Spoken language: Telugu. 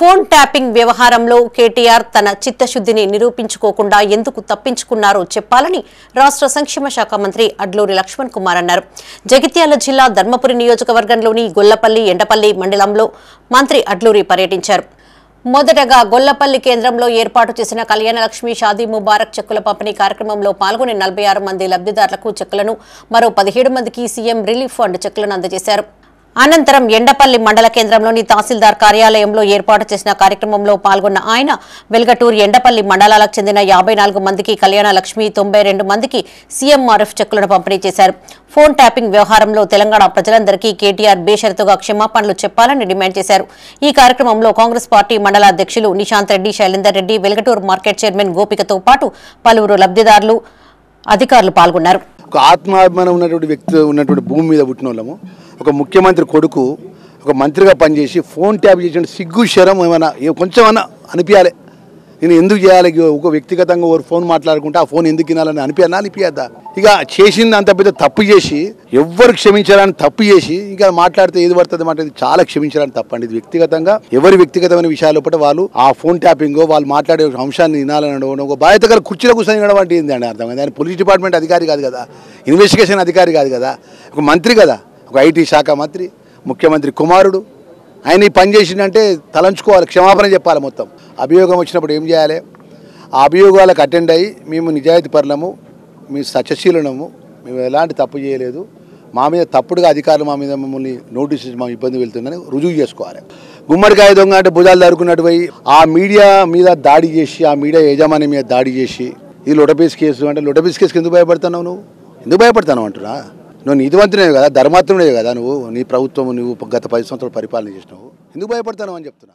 ఫోన్ ట్యాపింగ్ వ్యవహారంలో కేటీఆర్ తన చిత్తశుద్ధిని నిరూపించుకోకుండా ఎందుకు తప్పించుకున్నారో చెప్పాలని రాష్ట్ర సంక్షేమ శాఖ మంత్రి అడ్లూరి లక్ష్మణ్ కుమార్ అన్నారు. జగిత్యాల జిల్లా ధర్మపురి నియోజకవర్గంలోని గొల్లపల్లి ఎండపల్లి మండలంలో మంత్రి అడ్లూరి పర్యటించారు. మొదటగా గొల్లపల్లి కేంద్రంలో ఏర్పాటు చేసిన కళ్యాణలక్ష్మి షాదీ ముబారక్ చెక్కుల పంపిణీ కార్యక్రమంలో పాల్గొని 46 మంది లబ్ధిదారులకు చెక్కులను, మరో 17 మందికి సీఎం రిలీఫ్ ఫండ్ చెక్కులను అందజేశారు. అనంతరం ఎండపల్లి మండల కేంద్రంలోని తహసీల్దార్ కార్యాలయంలో ఏర్పాటు చేసిన కార్యక్రమంలో పాల్గొన్న ఆయన వెల్గటూరు ఎండపల్లి మండలాలకు చెందిన 54 మందికి కళ్యాణలక్ష్మి, 92 మందికి సీఎంఆర్ఎఫ్ చెక్కులను పంపిణీ చేశారు. ఫోన్ ట్యాపింగ్ వ్యవహారంలో తెలంగాణ ప్రజలందరికీ కేటీఆర్ బేషరతుగా క్షమాపణలు చెప్పాలని డిమాండ్ చేశారు. ఈ కార్యక్రమంలో కాంగ్రెస్ పార్టీ మండల అధ్యక్షులు నిశాంత్ రెడ్డి, శైలేందర్ రెడ్డి, వెల్గటూరు మార్కెట్ చైర్మన్ గోపికతో పాటు పలువురు లబ్ధిదారులు, అధికారులు పాల్గొన్నారు. ఆత్మాభిమానం ఉన్నటువంటి వ్యక్తి ఉన్నటువంటి భూమి మీద పుట్టిన వాళ్ళము, ఒక ముఖ్యమంత్రి కొడుకు ఒక మంత్రిగా పనిచేసి ఫోన్ ట్యాప్ చేసిన సిగ్గు శరం ఏమైనా కొంచెం అన్నా అనిపించాలి. నేను ఎందుకు చేయాలి? ఒక వ్యక్తిగతంగా ఒక ఫోన్ మాట్లాడుకుంటే ఆ ఫోన్ ఎందుకు వినాలని అనిపించద్దా? ఇక చేసింది అంత పెద్ద తప్పు చేసి ఎవరు క్షమించాలని తప్పు చేసి ఇంకా మాట్లాడితే ఏది పడుతుంది మాట, చాలా క్షమించాలని తప్పండి. ఇది వ్యక్తిగతంగా ఎవరి వ్యక్తిగతమైన విషయాలు పట్ల వాళ్ళు ఆ ఫోన్ ట్యాపింగ్ వాళ్ళు మాట్లాడే అంశాన్ని వినాలని ఒక బాధ్యత గల కుర్చీలో కూర్చొని వినడం అంటే ఏంటి అండి అర్థం కదా. ఆయన పోలీస్ డిపార్ట్మెంట్ అధికారి కాదు కదా, ఇన్వెస్టిగేషన్ అధికారి కాదు కదా, ఒక మంత్రి కదా, ఒక ఐటీ శాఖ మంత్రి, ముఖ్యమంత్రి కుమారుడు. ఆయన ఈ పని చేసిందంటే తలంచుకోవాలి, క్షమాపణ చెప్పాలి. మొత్తం అభియోగం వచ్చినప్పుడు ఏం చేయాలి? ఆ అభియోగాలకు అటెండ్ అయ్యి మేము నిజాయితీ పరులము, మీ సత్యశీలనము, మేము ఎలాంటి తప్పు చేయలేదు, మా మీద తప్పుడుగా అధికారులు మా మీద మమ్మల్ని నోటీస్ మా ఇబ్బంది వెళ్తుందని రుజువు చేసుకోవాలి. గుమ్మడికాయ దొంగ అంటే భుజాలు దారుకున్నట్టు పోయి ఆ మీడియా మీద దాడి చేసి, ఆ మీడియా యజమాని మీద దాడి చేసి ఇది లొటపీస్ కేసు అంటే లొటపీస్ కేసుకి ఎందుకు భయపడుతున్నావు? నువ్వు ఎందుకు భయపడతావు అంటున్నా? నువ్వు నీతివంతుడే కదా, ధర్మాత్ముడే కదా, నువ్వు నీ ప్రభుత్వం నువ్వు గత 10 సంవత్సరాలు పరిపాలన చేసినావు, ఎందుకు భయపడతావు అని చెప్తున్నా.